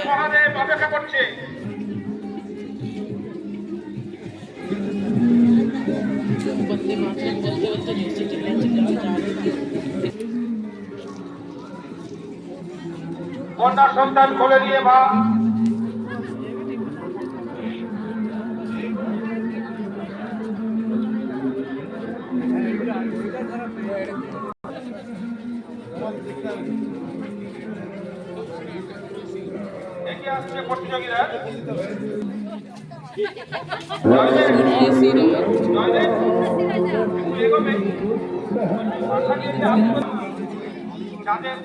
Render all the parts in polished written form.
মহাদেব অপেক্ষা করছে। কন্যা সন্তান কোলে নিয়ে মা এগিয়ে আসছে প্রতিযোগীরা। যাদের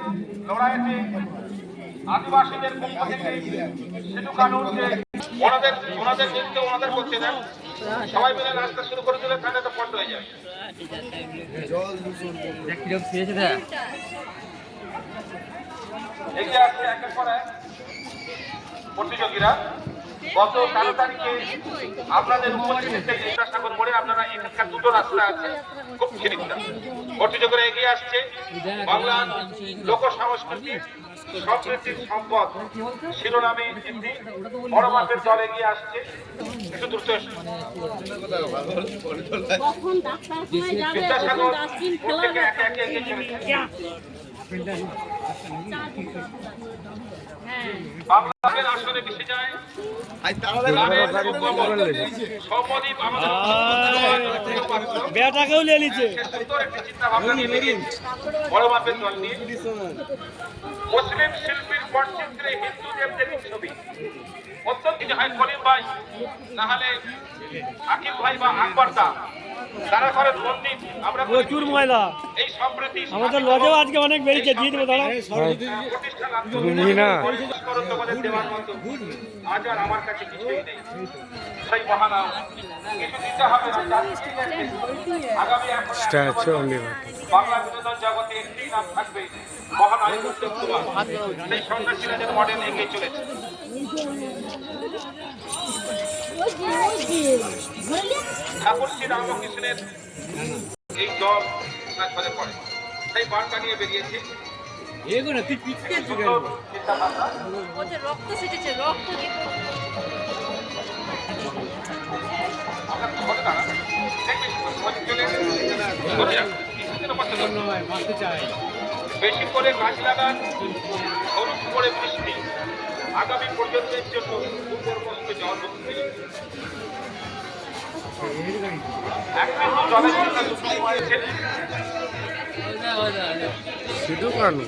লড়াইতে আদিবাসীদের পক্ষ থেকে সিধু কানুন যে ওনাদের নৃত্য ওনাদের করতে দেন, সবাই মিলে নাচতে শুরু করে দিলে তাহলে তো পণ্ড হয়ে যায়। এগিয়ে আসছে একের পর এক প্রতিযোগীরা। গত 13 তারিখে আপনাদের উপস্থিতিতে বিদ্যাসাগর মোড়ে আপনারা এখানকার দুটো রাস্তা আছে, খুব খিরিকটা প্রতিযোগীরা এগিয়ে আসছে। বাংলার লোক সংস্কৃতি সমৃদ্ধির সম্পদ শিরোনামে একটি বড় মাপের দল এগিয়ে আসছে। একটু দ্রুত বিদ্যাসাগর থেকে একে একে এগিয়ে চলেছে। বাংলাদেশের আসনে মিশে যায় বড় মাপের দল নিয়ে মুসলিম শিল্পীর পটচিত্রে হিন্দু দেবদেবীর ছবি অত্যন্ত হয় করিম ভাই, না হলে আকিব ভাই বা আকবর দা, তারা করেন মন্দির। আমরা প্রচুর ময়লা এই সম্প্রতি আমাদের লজেও আজকে অনেক বেরিয়েছে, দিয়ে দেবো দাঁড়া দেওয়ার মতো আজ আর আমার কাছে কিছুই নেই। সেই মহানা কিছু দিতে হবে না। আগামী বাংলা বিনোদন জগতে একটি নাম থাকবে, মহানায়ক উত্তম কুমার। সেই সন্ন্যাসীরাজের মডেল এগিয়ে চলেছে। ঠাকুর শ্রী রামকৃষ্ণের এই দল ঘরে পড়ে, সেই বার্তা নিয়ে বেরিয়েছে। বেশি করে গাছ লাগান, হলুদ করে বৃষ্টি আগামী প্রজন্মের জন্য ভূগর্ভস্থ জল মুক্তি। সিধু কানু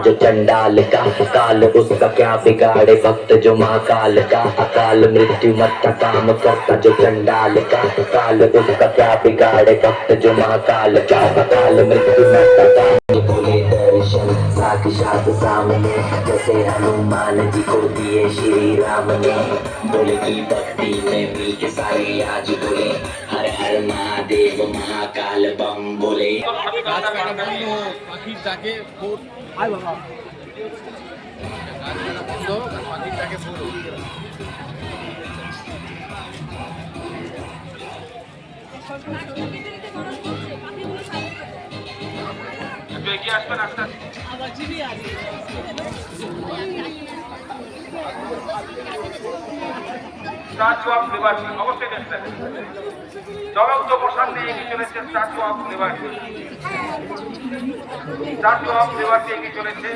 जो चंडाल का काल उसका क्या बिगाड़े भक्त जो महाकाल का अकाल मृत्यु मत्था काम करता जो चंडाल का काल उसका क्या बिगाड़े भक्त जो महाकाल का अकाल मृत्यु मत्था काम बोले दर्शन साक्षात सामने जैसे हनुमान जी को दिए श्री राम ने बोले की भक्ति में भी के सारे आज बोले हर हर महादेव महाकाल बम बोले একটু এগিয়ে আসবেন আস্তে আস্তে। স্ট্যাচু অফ লিবার্টি অবশ্যই দেখবেন, চলন্ত পোশাক নিয়ে এগিয়ে চলেছে statue of liberty. Statue of liberty এগিয়ে চলেছে।